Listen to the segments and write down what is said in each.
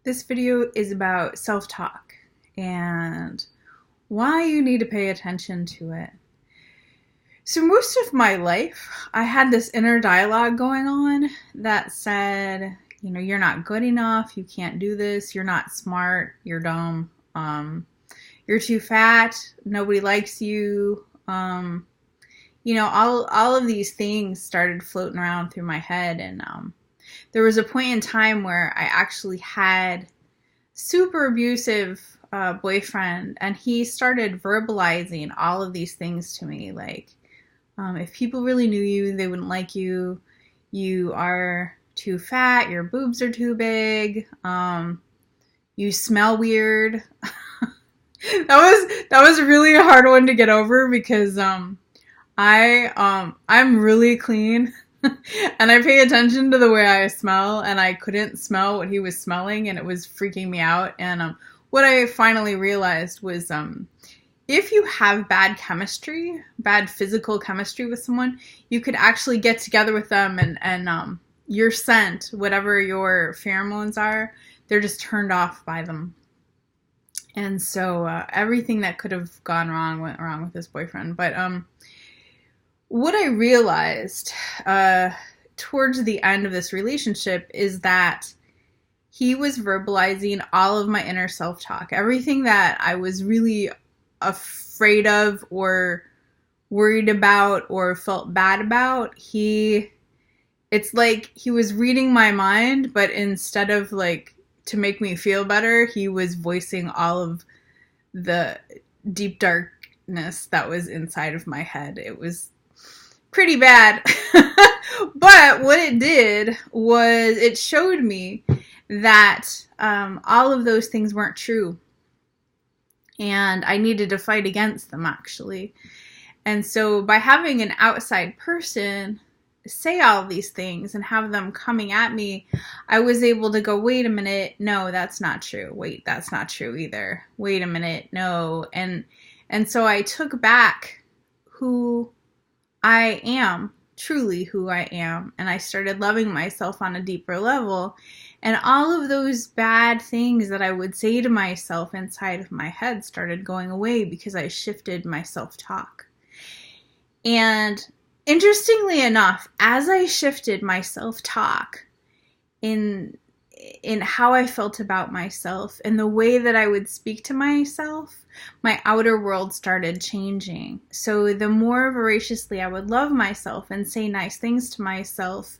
This video is about self-talk and why you need to pay attention to it. So most of my life, I had this inner dialogue going on that said, you're not good enough, you can't do this, you're not smart, you're dumb, you're too fat, nobody likes you. All of these things started floating around through my head, and there was a point in time where I actually had super abusive boyfriend, and he started verbalizing all of these things to me, like if people really knew you, they wouldn't like you. You are too fat. Your boobs are too big. You smell weird. That was really a hard one to get over because I'm really clean and I pay attention to the way I smell, and I couldn't smell what he was smelling, and it was freaking me out. And what I finally realized was if you have bad chemistry, bad physical chemistry with someone, you could actually get together with them and your scent, whatever your pheromones are, they're just turned off by them. And so everything that could have gone wrong went wrong with this boyfriend. But what I realized towards the end of this relationship is that he was verbalizing all of my inner self-talk. Everything that I was really afraid of or worried about or felt bad about, it's like he was reading my mind, but instead of like to make me feel better, he was voicing all of the deep darkness that was inside of my head. It was pretty bad. But what it did was it showed me that all of those things weren't true. And I needed to fight against them, actually. And so by having an outside person say all of these things and have them coming at me, I was able to go, wait a minute, no, that's not true. Wait, that's not true either. Wait a minute, no. And so I took back who I am, truly who I am, and I started loving myself on a deeper level. And all of those bad things that I would say to myself inside of my head started going away because I shifted my self-talk. And interestingly enough, as I shifted my self-talk in how I felt about myself and the way that I would speak to myself, my outer world started changing. So the more voraciously I would love myself and say nice things to myself,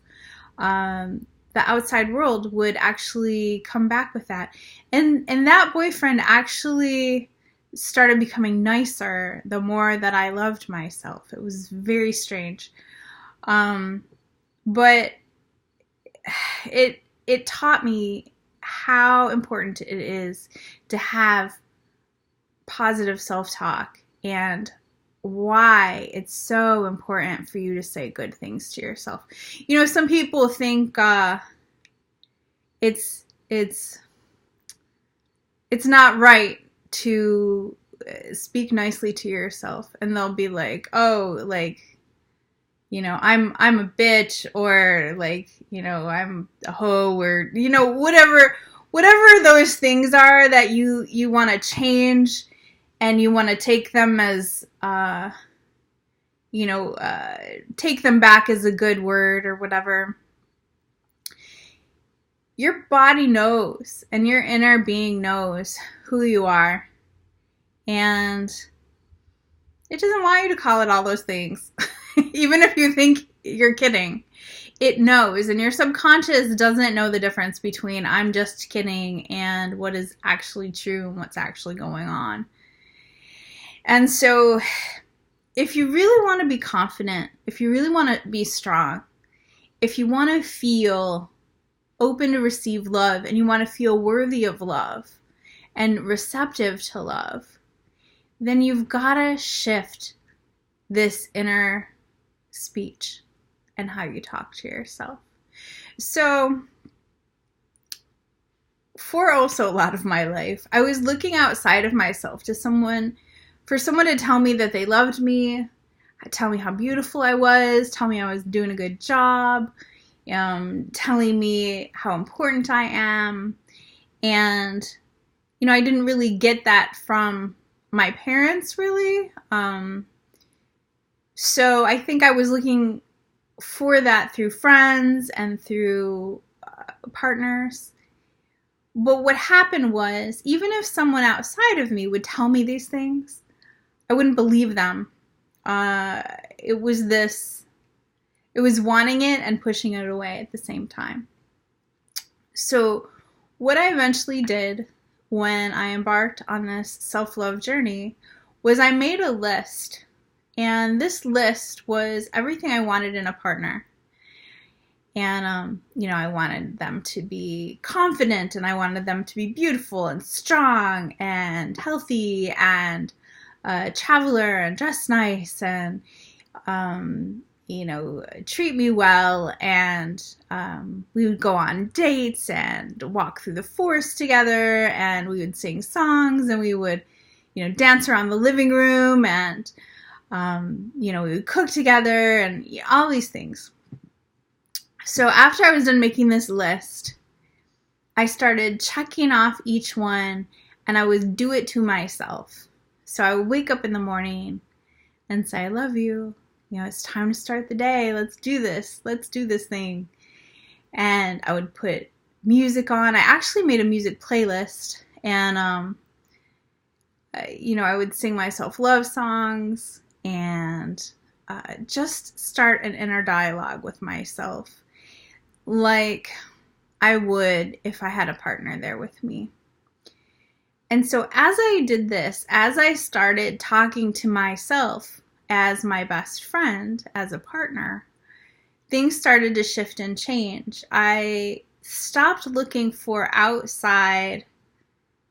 the outside world would actually come back with that. And that boyfriend actually started becoming nicer the more that I loved myself. It was very strange. But it taught me how important it is to have positive self-talk and why it's so important for you to say good things to yourself. Some people think it's not right to speak nicely to yourself, and they'll be like, oh, like, I'm a bitch, or like, I'm a hoe, or whatever those things are that you want to change, and you want to take them as take them back as a good word or whatever. Your body knows, and your inner being knows who you are, and it doesn't want you to call it all those things. Even if you think you're kidding, it knows, and your subconscious doesn't know the difference between I'm just kidding and what is actually true and what's actually going on. And so if you really want to be confident, if you really want to be strong, if you want to feel open to receive love, and you want to feel worthy of love and receptive to love, then you've got to shift this inner speech and how you talk to yourself. So for also a lot of my life, I was looking outside of myself for someone to tell me that they loved me, tell me how beautiful I was, tell me I was doing a good job, telling me how important I am. And, I didn't really get that from my parents, really. So I think I was looking for that through friends and through partners. But what happened was, even if someone outside of me would tell me these things, I wouldn't believe them. It was wanting it and pushing it away at the same time. So what I eventually did when I embarked on this self-love journey was I made a list. And this list was everything I wanted in a partner. And, I wanted them to be confident, and I wanted them to be beautiful and strong and healthy and a traveler and dress nice and, treat me well. And we would go on dates and walk through the forest together, and we would sing songs, and we would, dance around the living room, and, we would cook together, and all these things. So after I was done making this list, I started checking off each one, and I would do it to myself. So I would wake up in the morning and say, I love you. It's time to start the day. Let's do this. Let's do this thing. And I would put music on. I actually made a music playlist, and, I would sing myself love songs and just start an inner dialogue with myself, like I would if I had a partner there with me. And so as I did this, as I started talking to myself as my best friend, as a partner, things started to shift and change. I stopped looking for outside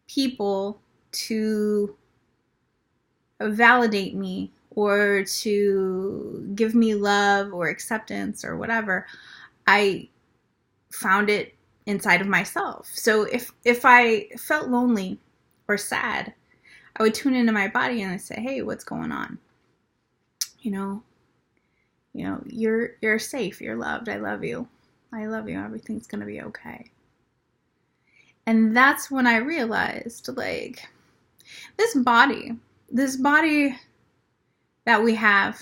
people to validate me or to give me love or acceptance or whatever. I found it inside of myself. So if I felt lonely or sad, I would tune into my body and I'd say, hey, what's going on? You're safe, you're loved, I love you. Everything's gonna be okay. And that's when I realized, this body that we have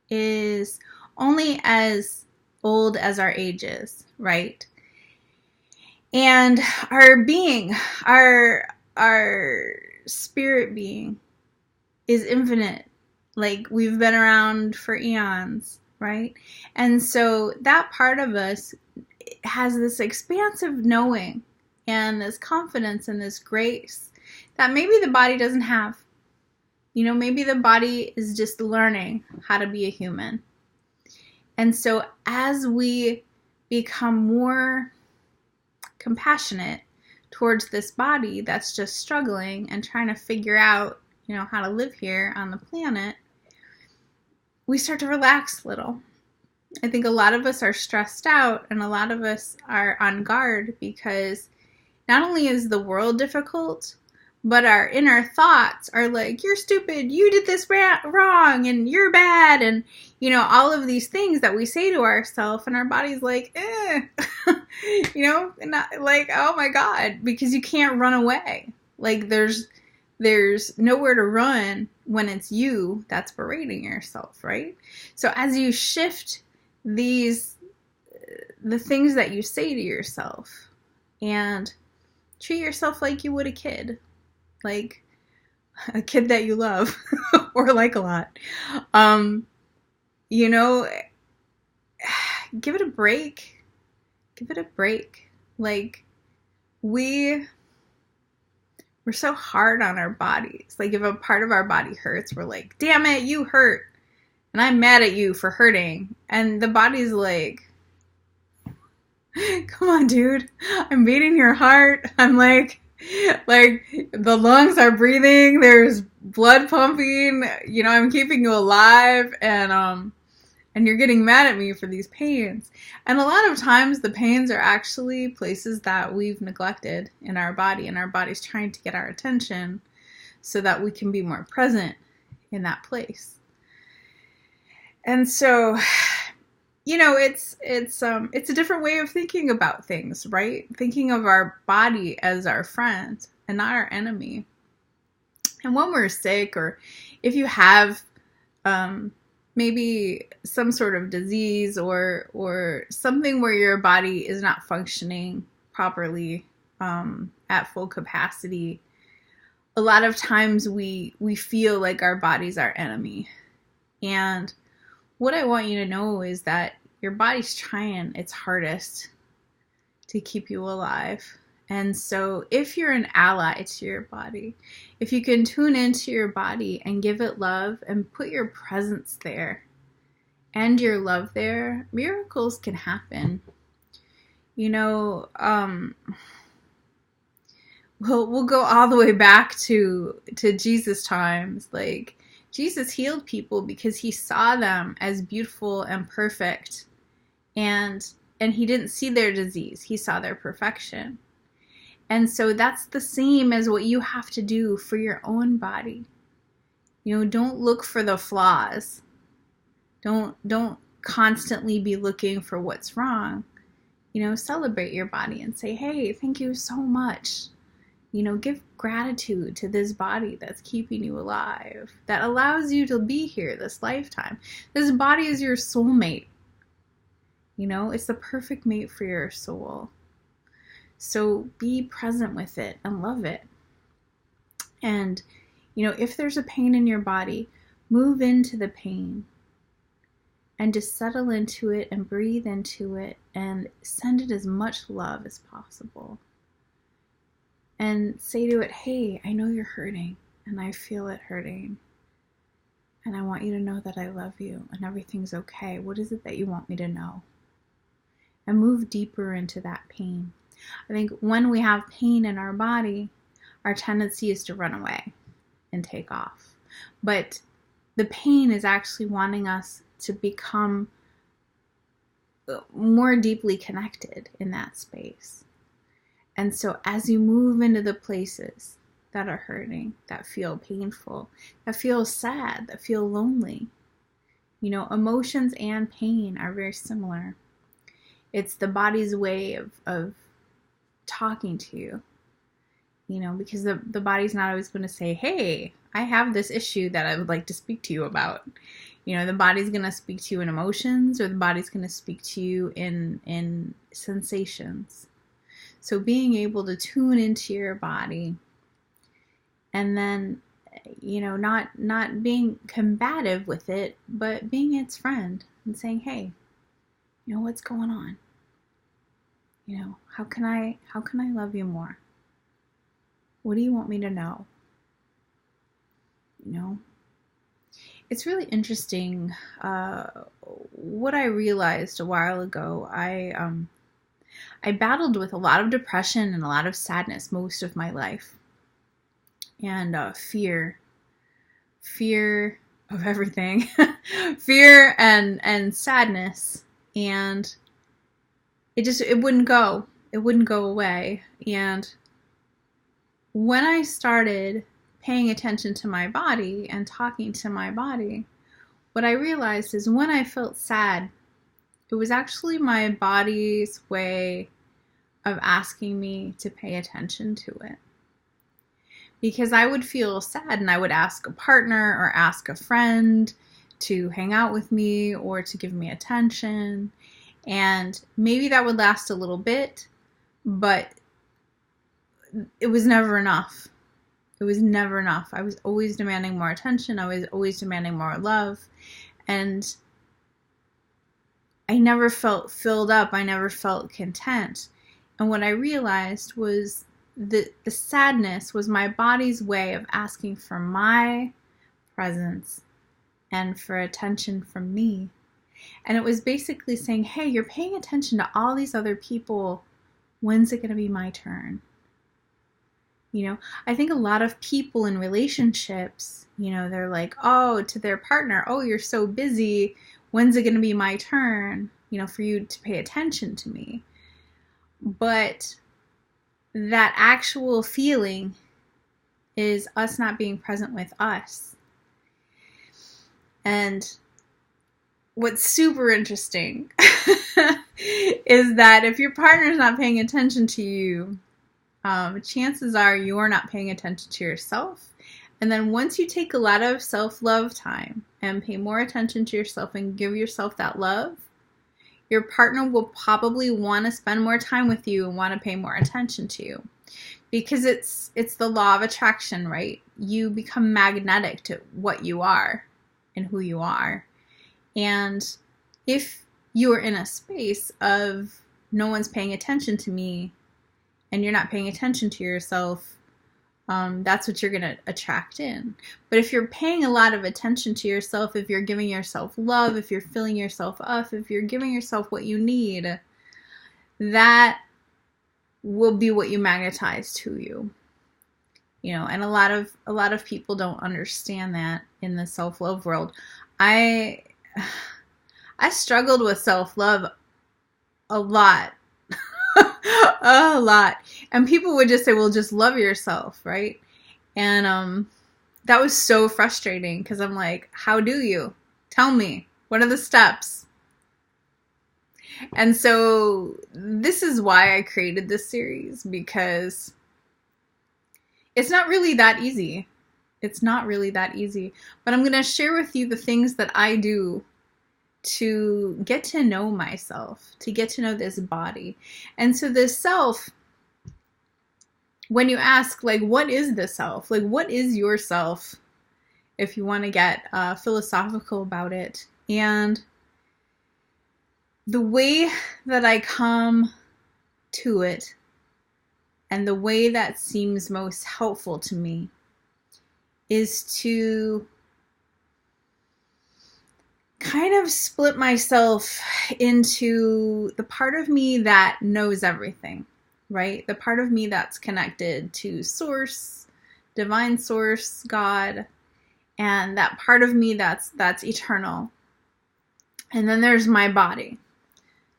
is only as old as our age is, right? And our being, our spirit being is infinite. We've been around for eons, right? And so that part of us has this expansive knowing and this confidence and this grace that maybe the body doesn't have. Maybe the body is just learning how to be a human. And so as we become more compassionate towards this body that's just struggling and trying to figure out, how to live here on the planet, we start to relax a little. I think a lot of us are stressed out, and a lot of us are on guard because not only is the world difficult, but our inner thoughts are like, you're stupid, you did this wrong, and you're bad, and, all of these things that we say to ourselves, and our body's like, not oh my God, because you can't run away. There's nowhere to run when it's you that's berating yourself, right? So as you shift the things that you say to yourself and treat yourself like you would a kid, like a kid that you love or like a lot, give it a break. We're so hard on our bodies. If a part of our body hurts, we're like, damn it, you hurt. And I'm mad at you for hurting. And the body's like, come on, dude. I'm beating your heart. I'm like the lungs are breathing. There's blood pumping. I'm keeping you alive. And you're getting mad at me for these pains. And a lot of times the pains are actually places that we've neglected in our body, and our body's trying to get our attention so that we can be more present in that place. And so it's a different way of thinking about things, right? Thinking of our body as our friend and not our enemy. And when we're sick, or if you have maybe some sort of disease or something where your body is not functioning properly at full capacity, a lot of times we feel like our body's our enemy. And what I want you to know is that your body's trying its hardest to keep you alive. And so if you're an ally to your body, if you can tune into your body and give it love and put your presence there and your love there, miracles can happen. We'll go all the way back to Jesus times. Like, Jesus healed people because he saw them as beautiful and perfect, and he didn't see their disease. He saw their perfection. And so that's the same as what you have to do for your own body. Don't look for the flaws. Don't constantly be looking for what's wrong. Celebrate your body and say, hey, thank you so much. Give gratitude to this body that's keeping you alive, that allows you to be here this lifetime. This body is your soulmate. It's the perfect mate for your soul. So be present with it and love it. And, if there's a pain in your body, move into the pain and just settle into it and breathe into it and send it as much love as possible. And say to it, hey, I know you're hurting and I feel it hurting. And I want you to know that I love you and everything's okay. What is it that you want me to know? And move deeper into that pain. I think when we have pain in our body, our tendency is to run away and take off. But the pain is actually wanting us to become more deeply connected in that space. And so as you move into the places that are hurting, that feel painful, that feel sad, that feel lonely, emotions and pain are very similar. It's the body's way of talking to you, because the body's not always going to say, hey, I have this issue that I would like to speak to you about. The body's going to speak to you in emotions, or the body's going to speak to you in sensations. So being able to tune into your body and then, not being combative with it, but being its friend and saying, hey, what's going on? How can I love you more? What do you want me to know? It's really interesting. What I realized a while ago, I battled with a lot of depression and a lot of sadness most of my life. And fear of everything. Fear and sadness. And it wouldn't go. It wouldn't go away. And when I started paying attention to my body and talking to my body, what I realized is when I felt sad, it was actually my body's way of asking me to pay attention to it. Because I would feel sad and I would ask a partner or ask a friend to hang out with me or to give me attention. And maybe that would last a little bit, but it was never enough. It was never enough. I was always demanding more attention. I was always demanding more love. And I never felt filled up. I never felt content. And what I realized was that the sadness was my body's way of asking for my presence and for attention from me. And it was basically saying, hey, you're paying attention to all these other people. When's it going to be my turn? I think a lot of people in relationships, they're like, oh, to their partner, oh, you're so busy. When's it going to be my turn, for you to pay attention to me? But that actual feeling is us not being present with us. And what's super interesting is that if your partner's not paying attention to you, chances are you're not paying attention to yourself. And then once you take a lot of self-love time and pay more attention to yourself and give yourself that love, your partner will probably want to spend more time with you and want to pay more attention to you. Because it's the law of attraction, right? You become magnetic to what you are and who you are. And if you are in a space of no one's paying attention to me and you're not paying attention to yourself, that's what you're going to attract in. But if you're paying a lot of attention to yourself, if you're giving yourself love, if you're filling yourself up, if you're giving yourself what you need, that will be what you magnetize to you. You know, and a lot of people don't understand that in the self-love world. I struggled with self-love a lot. A lot. And people would just say, well, just love yourself, right? And that was so frustrating because I'm like, how do you? Tell me. What are the steps? And so this is why I created this series, because it's not really that easy. It's not really that easy. But I'm going to share with you the things that I do to get to know myself, to get to know this body. And so this self, when you ask, like, what is the self? Like, what is yourself? If you want to get philosophical about it. And the way that I come to it, and the way that seems most helpful to me, is to kind of split myself into the part of me that knows everything, right? The part of me that's connected to source, divine source, God, and that part of me that's eternal. And then there's my body.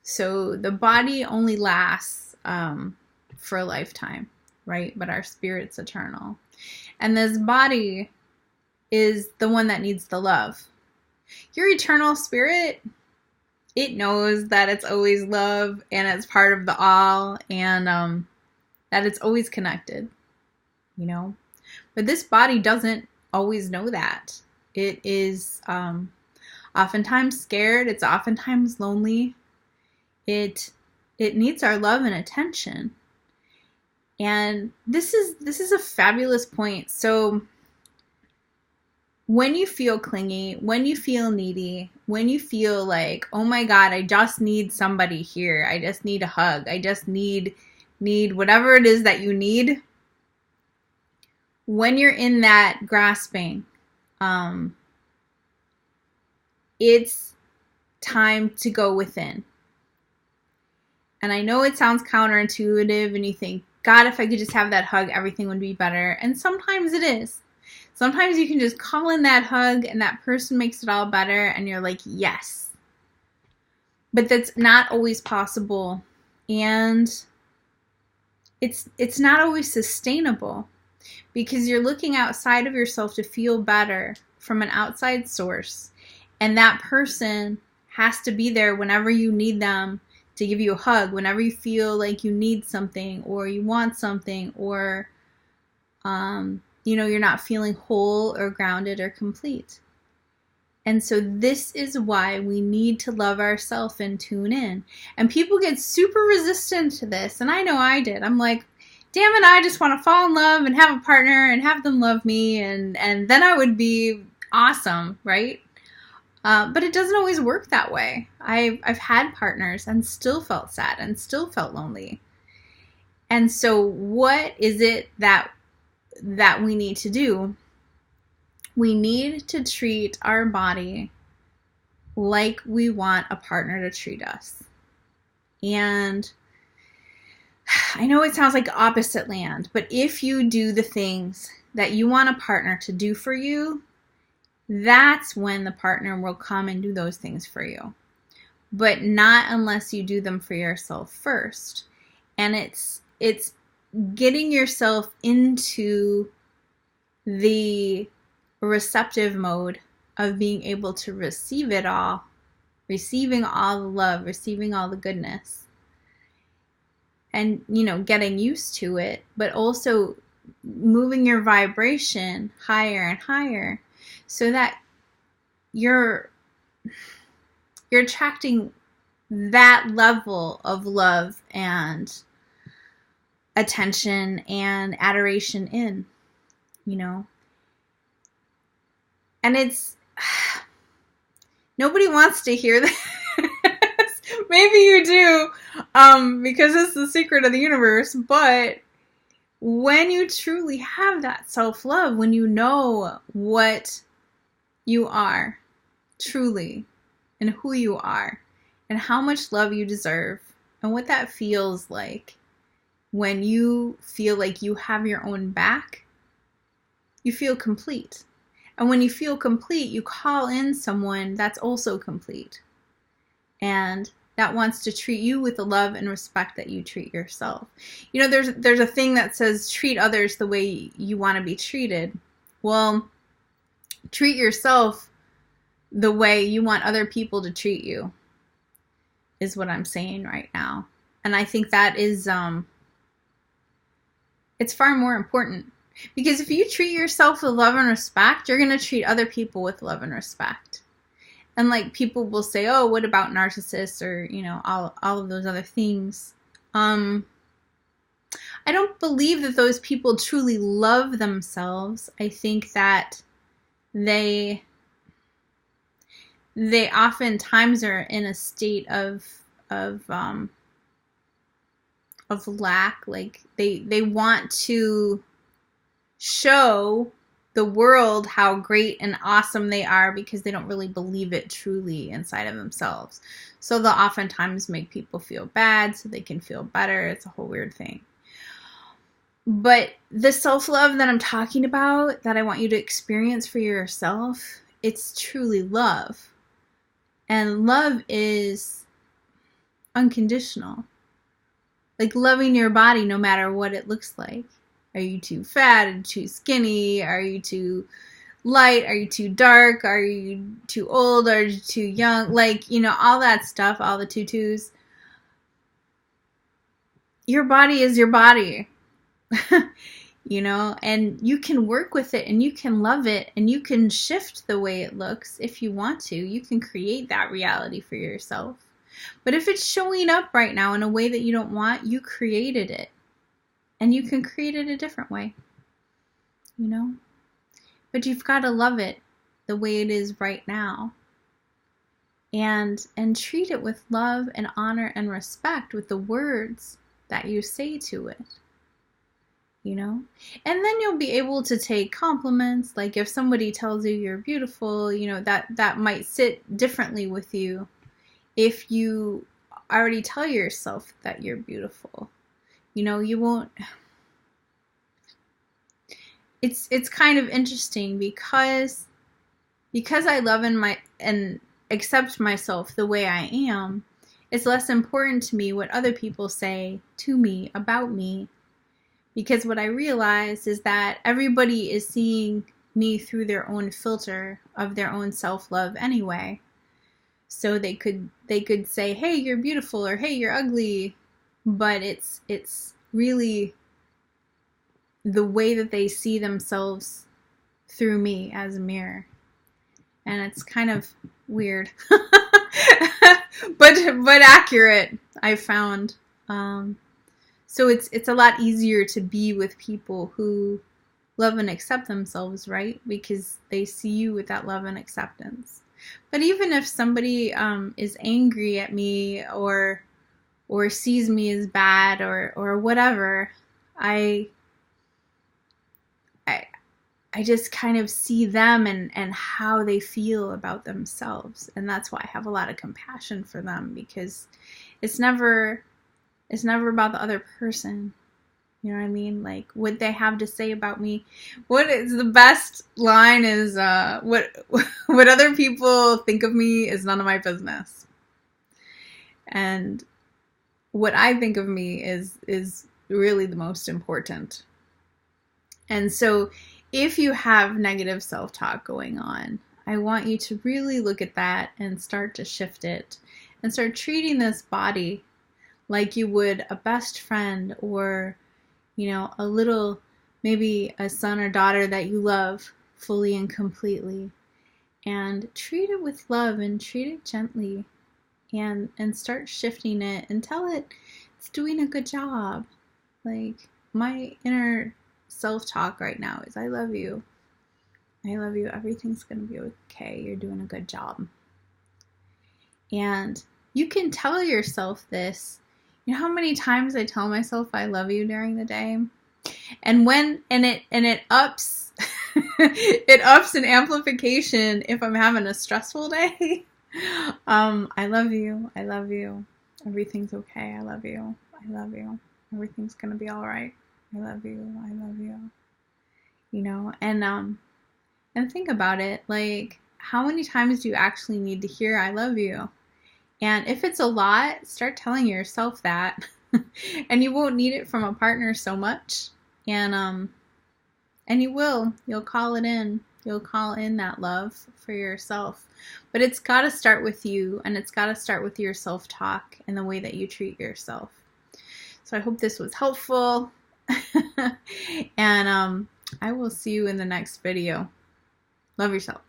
So the body only lasts for a lifetime, right? But our spirit's eternal. And this body is the one that needs the love. Your eternal spirit, it knows that it's always love and it's part of the all, and that it's always connected, you know? But this body doesn't always know that. It is oftentimes scared. It's oftentimes lonely. It needs our love and attention. And this is a fabulous point. So when you feel clingy, when you feel needy, when you feel like, oh my God, I just need somebody here. I just need a hug. I just need whatever it is that you need. When you're in that grasping, it's time to go within. And I know it sounds counterintuitive and you think, God, if I could just have that hug, everything would be better. And sometimes it is. Sometimes you can just call in that hug and that person makes it all better and you're like, yes. But that's not always possible. And it's not always sustainable because you're looking outside of yourself to feel better from an outside source. And that person has to be there whenever you need them to give you a hug, whenever you feel like you need something or you want something or, you're not feeling whole or grounded or complete. And so this is why we need to love ourselves and tune in. And people get super resistant to this. And I know I did. I'm like, damn it, I just want to fall in love and have a partner and have them love me. And then I would be awesome, right? But it doesn't always work that way. I've had partners and still felt sad and still felt lonely. And so what is it that we need to do? We need to treat our body like we want a partner to treat us. And I know it sounds like opposite land, but if you do the things that you want a partner to do for you, that's when the partner will come and do those things for you. But not unless you do them for yourself first. And it's getting yourself into the receptive mode of being able to receive it all receiving all the love, receiving all the goodness, and, getting used to it, but also moving your vibration higher and higher so that you're attracting that level of love and attention and adoration in, and it's nobody wants to hear this. Maybe you do, because it's the secret of the universe. But when you truly have that self-love, when you know what you are truly and who you are and how much love you deserve and what that feels like when you feel like you have your own back, you feel complete. And when you feel complete, you call in someone that's also complete and that wants to treat you with the love and respect that you treat yourself. There's a thing that says treat others the way you want to be treated. Well, treat yourself the way you want other people to treat you is what I'm saying right now. And I think that is, it's far more important. Because if you treat yourself with love and respect, you're going to treat other people with love and respect. And like people will say, oh, what about narcissists or, all of those other things. I don't believe that those people truly love themselves. I think that they oftentimes are in a state of lack. Like they want to show the world how great and awesome they are because they don't really believe it truly inside of themselves. So they'll oftentimes make people feel bad so they can feel better. It's a whole weird thing. But the self-love that I'm talking about, that I want you to experience for yourself, it's truly love. And love is unconditional. Like loving your body no matter what it looks like. Are you too fat? Are you too skinny? Are you too light? Are you too dark? Are you too old? Are you too young? Like, all that stuff, all the tutus. Your body is your body. And you can work with it and you can love it and you can shift the way it looks if you want to. You can create that reality for yourself. But if it's showing up right now in a way that you don't want, you created it. And you can create it a different way, But you've got to love it the way it is right now. And treat it with love and honor and respect with the words that you say to it, And then you'll be able to take compliments. Like if somebody tells you you're beautiful, that might sit differently with you if you already tell yourself that you're beautiful. You won't. It's kind of interesting because I love and accept myself the way I am. It's less important to me what other people say to me about me, because what I realize is that everybody is seeing me through their own filter of their own self-love anyway. So they could say, "Hey, you're beautiful," or "Hey, you're ugly." But it's really the way that they see themselves through me as a mirror. And it's kind of weird. but accurate, I found. So it's a lot easier to be with people who love and accept themselves, right? Because they see you with that love and acceptance. But even if somebody is angry at me or sees me as bad or whatever, I just kind of see them and how they feel about themselves. And that's why I have a lot of compassion for them, because it's never about the other person. You know what I mean? Like what they have to say about me. What is the best line is what other people think of me is none of my business. And what I think of me is really the most important. And so if you have negative self-talk going on, I want you to really look at that and start to shift it and start treating this body like you would a best friend or, a little, maybe a son or daughter that you love fully and completely. And treat it with love and treat it gently and start shifting it and tell it it's doing a good job. Like, my inner self-talk right now is, I love you. I love you. Everything's going to be okay. You're doing a good job. And you can tell yourself this. You know how many times I tell myself I love you during the day? And it ups it ups an amplification if I'm having a stressful day. I love you. I love you. Everything's okay. I love you. I love you. Everything's going to be all right. I love you. I love you. And think about it, like, how many times do you actually need to hear I love you? And if it's a lot, start telling yourself that. And you won't need it from a partner so much. And you'll call it in. You'll call in that love for yourself. But it's got to start with you, and it's got to start with your self-talk and the way that you treat yourself. So I hope this was helpful. And I will see you in the next video. Love yourself.